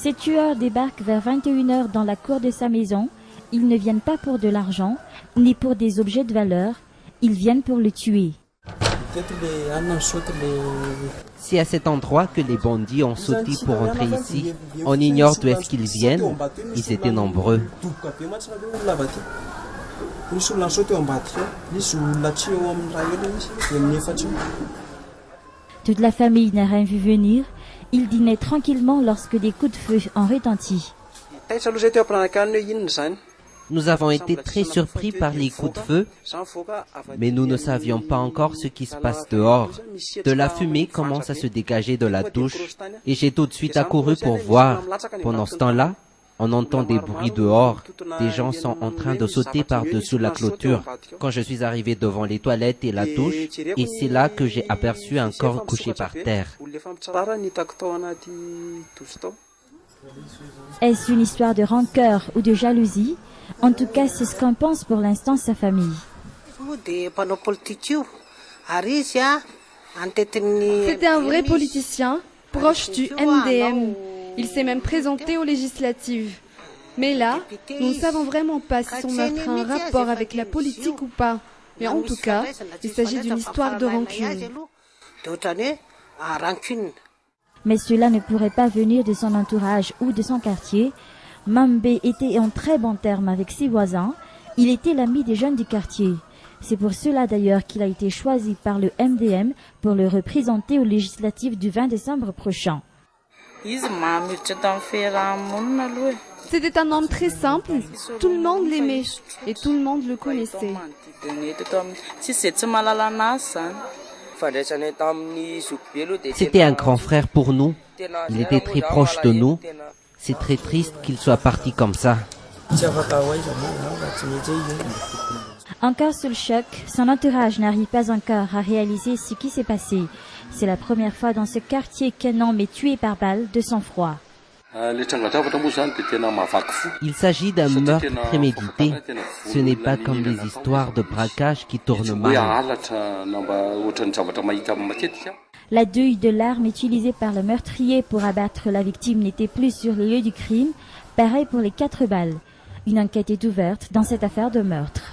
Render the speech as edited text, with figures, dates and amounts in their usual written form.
Ces tueurs débarquent vers 21h dans la cour de sa maison. Ils ne viennent pas pour de l'argent, ni pour des objets de valeur. Ils viennent pour le tuer. C'est à cet endroit que les bandits ont sauté pour entrer ici. On ignore d'où est-ce qu'ils viennent. Ils étaient nombreux. Toute la famille n'a rien vu venir. Ils dînaient tranquillement lorsque des coups de feu ont retenti. Nous avons été très surpris par les coups de feu, mais nous ne savions pas encore ce qui se passe dehors. De la fumée commence à se dégager de la douche et j'ai tout de suite accouru pour voir. Pendant ce temps-là, on entend des bruits dehors. Des gens sont en train de sauter par-dessus la clôture. Quand je suis arrivé devant les toilettes et la douche, et c'est là que j'ai aperçu un corps couché par terre. Est-ce une histoire de rancœur ou de jalousie? En tout cas, c'est ce qu'en pense pour l'instant sa famille. C'était un vrai politicien, proche du MDM. Il s'est même présenté aux législatives. Mais là, nous ne savons vraiment pas si son meurtre a un rapport avec la politique ou pas. Mais en tout cas, il s'agit d'une histoire de rancune. Mais cela ne pourrait pas venir de son entourage ou de son quartier. Mambé était en très bons termes avec ses voisins. Il était l'ami des jeunes du quartier. C'est pour cela d'ailleurs qu'il a été choisi par le MDM pour le représenter aux législatives du 20 décembre prochain. C'était un homme très simple, tout le monde l'aimait et tout le monde le connaissait. C'était un grand frère pour nous. Il était très proche de nous. C'est très triste qu'il soit parti comme ça. Encore sous le choc, son entourage n'arrive pas encore à réaliser ce qui s'est passé. C'est la première fois dans ce quartier qu'un homme est tué par balle de sang-froid. Il s'agit d'un meurtre prémédité. Ce n'est pas comme les histoires de braquage qui tournent mal. La douille de l'arme utilisée par le meurtrier pour abattre la victime n'était plus sur le lieu du crime. Pareil pour les 4 balles. Une enquête est ouverte dans cette affaire de meurtre.